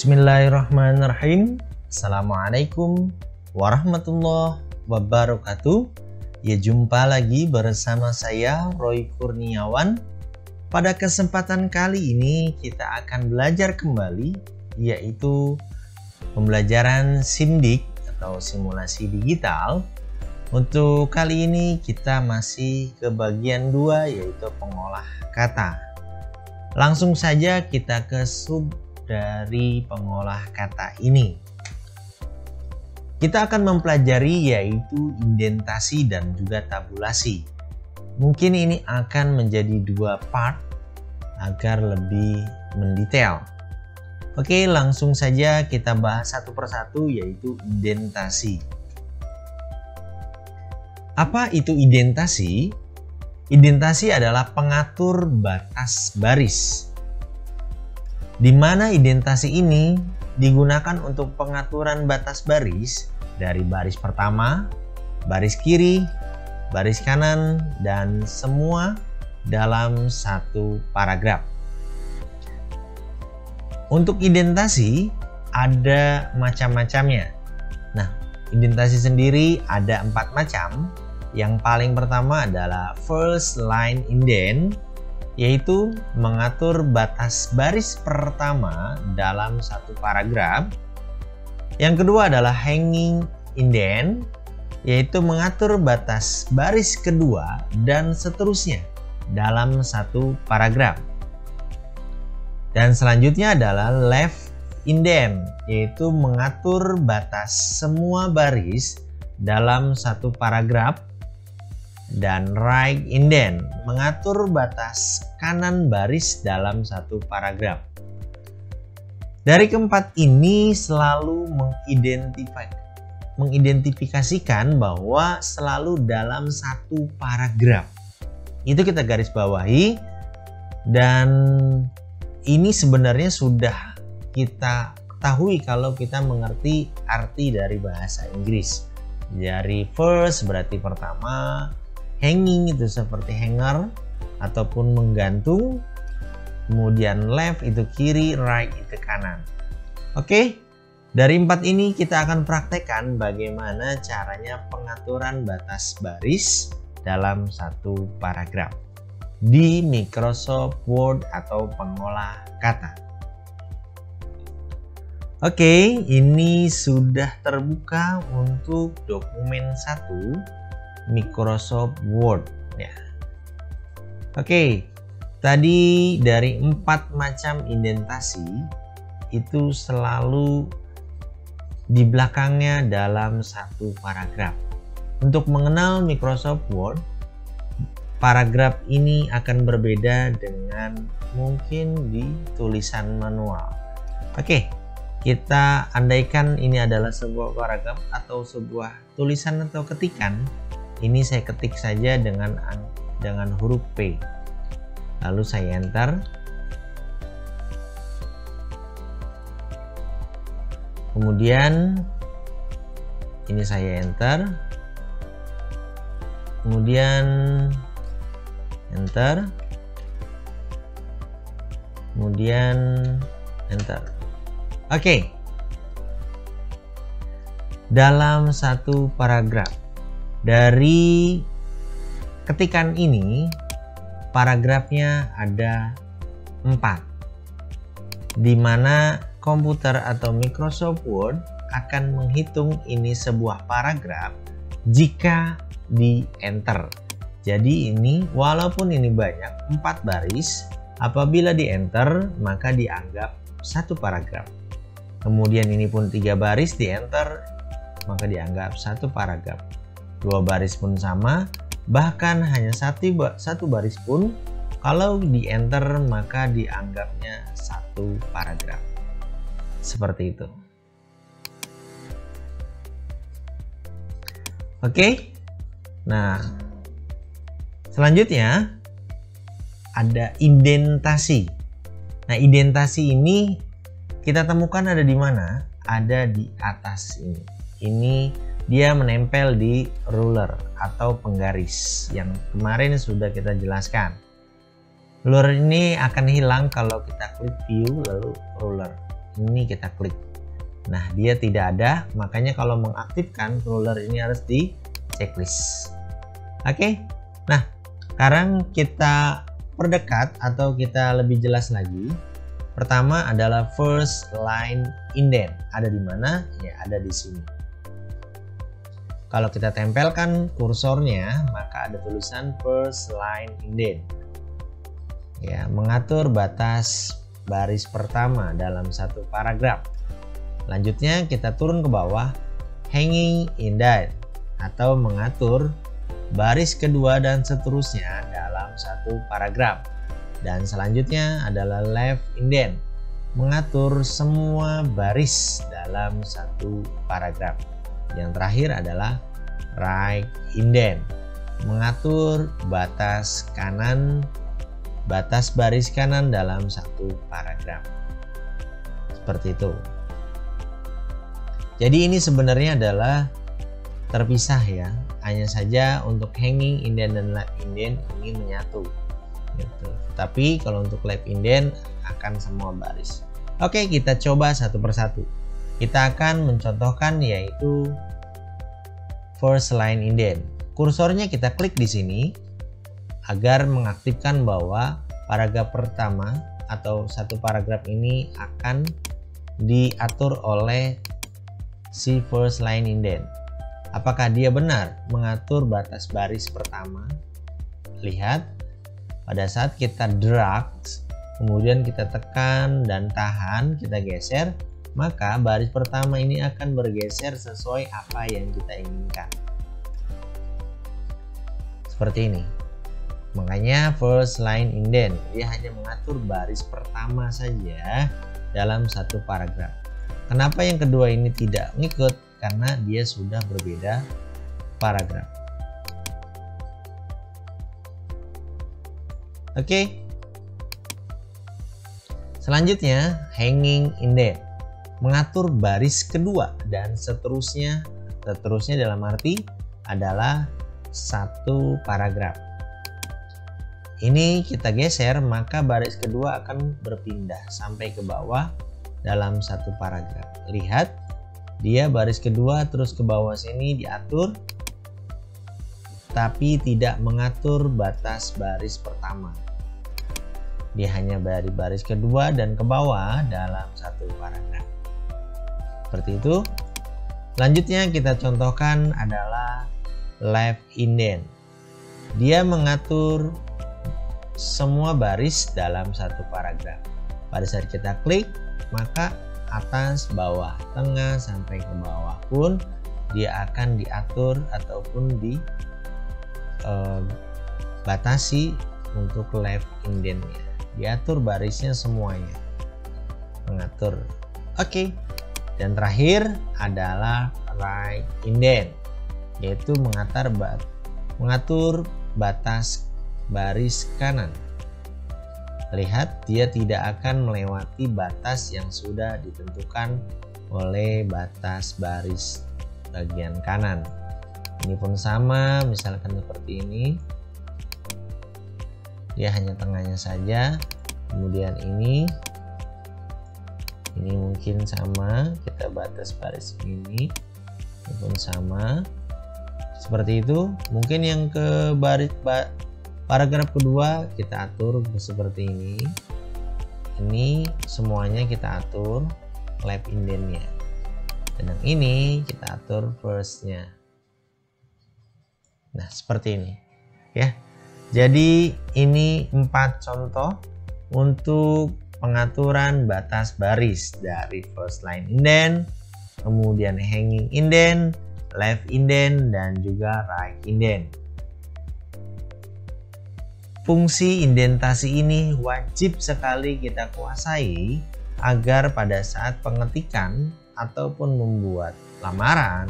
Bismillahirrahmanirrahim. Assalamualaikum warahmatullahi wabarakatuh. Ya, jumpa lagi bersama saya Roy Kurniawan. Pada kesempatan kali ini kita akan belajar kembali, yaitu pembelajaran SIMDIK atau simulasi digital. Untuk kali ini kita masih ke bagian 2, yaitu pengolah kata. Langsung saja kita ke sub dari pengolah kata ini. Kita akan mempelajari yaitu indentasi dan juga tabulasi. Mungkin ini akan menjadi 2 part agar lebih mendetail. Oke, langsung saja kita bahas satu persatu, yaitu indentasi. Apa itu indentasi? Indentasi adalah pengatur batas baris, di mana indentasi ini digunakan untuk pengaturan batas baris dari baris pertama, baris kiri, baris kanan, dan semua dalam satu paragraf. Untuk indentasi ada macam-macamnya. Nah, indentasi sendiri ada 4 macam. Yang paling pertama adalah first line indent, yaitu mengatur batas baris pertama dalam satu paragraf. Yang kedua adalah hanging indent, yaitu mengatur batas baris kedua dan seterusnya dalam satu paragraf. Dan selanjutnya adalah left indent, yaitu mengatur batas semua baris dalam satu paragraf. Dan right indent, mengatur batas kanan baris dalam satu paragraf. Dari keempat ini selalu mengidentifikasikan bahwa selalu dalam satu paragraf. Itu kita garis bawahi, dan ini sebenarnya sudah kita ketahui kalau kita mengerti arti dari bahasa Inggris. Dari first berarti pertama, hanging itu seperti hanger ataupun menggantung, kemudian left itu kiri, right itu kanan. Oke, dari 4 ini kita akan praktekkan bagaimana caranya pengaturan batas baris dalam satu paragraf di Microsoft Word atau pengolah kata. Oke, ini sudah terbuka untuk dokumen 1 Microsoft Word ya. Oke, tadi dari 4 macam indentasi itu selalu di belakangnya dalam satu paragraf. Untuk mengenal Microsoft Word, paragraf ini akan berbeda dengan mungkin di tulisan manual. Oke, kita andaikan ini adalah sebuah paragraf atau sebuah tulisan atau ketikan. Ini saya ketik saja dengan huruf P, lalu saya enter. Kemudian ini saya enter, kemudian enter, kemudian enter. Oke, dalam satu paragraf dari ketikan ini, paragrafnya ada 4, di mana komputer atau Microsoft Word akan menghitung ini sebuah paragraf jika di enter. Jadi ini walaupun ini banyak 4 baris, apabila di enter maka dianggap satu paragraf. Kemudian ini pun 3 baris, di enter maka dianggap satu paragraf. 2 baris pun sama, bahkan hanya satu baris pun kalau di enter maka dianggapnya satu paragraf. Seperti itu. Oke, nah selanjutnya ada indentasi. Nah, indentasi ini kita temukan ada di mana? Ada di atas ini. Ini dia menempel di ruler atau penggaris yang kemarin sudah kita jelaskan. Ruler ini akan hilang kalau kita klik view lalu ruler. ini kita klik. Nah, dia tidak ada, makanya kalau mengaktifkan ruler ini harus di checklist. Oke. Nah, sekarang kita perdekat atau kita lebih jelas lagi. Pertama adalah first line indent. Ada di mana? Ya, ada di sini. Kalau kita tempelkan kursornya, maka ada tulisan first line indent. Ya, mengatur batas baris pertama dalam satu paragraf. Lanjutnya kita turun ke bawah, hanging indent atau mengatur baris kedua dan seterusnya dalam satu paragraf. Dan selanjutnya adalah left indent, mengatur semua baris dalam satu paragraf. Yang terakhir adalah right indent, mengatur batas baris kanan dalam satu paragraf. Seperti itu. Jadi ini sebenarnya adalah terpisah ya, hanya saja untuk hanging indent dan left indent ini menyatu gitu. Tapi kalau untuk left indent akan semua baris. Oke, kita coba satu persatu. Kita akan mencontohkan yaitu first line indent. Kursornya kita klik di sini agar mengaktifkan bahwa paragraf pertama atau satu paragraf ini akan diatur oleh si first line indent. Apakah dia benar mengatur batas baris pertama? Lihat, pada saat kita drag, kemudian kita tekan dan tahan, kita geser, maka baris pertama ini akan bergeser sesuai apa yang kita inginkan. Seperti ini. Makanya first line indent, dia hanya mengatur baris pertama saja dalam satu paragraf. Kenapa yang kedua ini tidak ngikut? Karena dia sudah berbeda paragraf. Oke. Selanjutnya hanging indent, mengatur baris kedua dan seterusnya. Seterusnya dalam arti adalah satu paragraf. Ini kita geser, maka baris kedua akan berpindah sampai ke bawah dalam satu paragraf. Lihat, dia baris kedua terus ke bawah sini diatur, tapi tidak mengatur batas baris pertama. Dia hanya dari baris kedua dan ke bawah dalam satu paragraf. Seperti itu. Selanjutnya kita contohkan adalah left indent. Dia mengatur semua baris dalam satu paragraf. Pada saat kita klik, maka atas, bawah, tengah, sampai ke bawah pun dia akan diatur ataupun dibatasi untuk left indentnya. Diatur barisnya semuanya, mengatur. Oke. Dan terakhir adalah right indent, yaitu mengatur batas baris kanan. Lihat, dia tidak akan melewati batas yang sudah ditentukan oleh batas baris bagian kanan. Ini pun sama, misalkan seperti ini. Dia hanya tengahnya saja. Kemudian ini mungkin sama, kita batas baris ini pun sama. Seperti itu. Mungkin yang ke paragraf kedua kita atur seperti ini. Ini semuanya kita atur left indentnya. Dan yang ini kita atur firstnya. Nah, seperti ini ya. Jadi ini 4 contoh untuk pengaturan batas baris dari first line indent, kemudian hanging indent, left indent, dan juga right indent. Fungsi indentasi ini wajib sekali kita kuasai agar pada saat pengetikan ataupun membuat lamaran,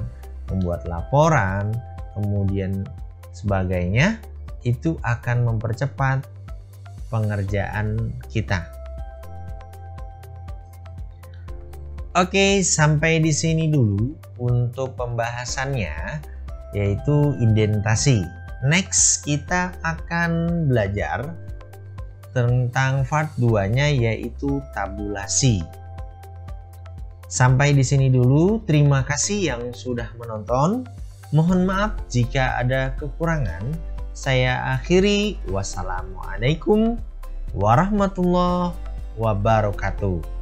membuat laporan, kemudian sebagainya, itu akan mempercepat pengerjaan kita. Oke, sampai di sini dulu untuk pembahasannya, yaitu indentasi. Next, kita akan belajar tentang part 2-nya, yaitu tabulasi. Sampai di sini dulu. Terima kasih yang sudah menonton. Mohon maaf jika ada kekurangan. Saya akhiri. Wassalamualaikum warahmatullahi wabarakatuh.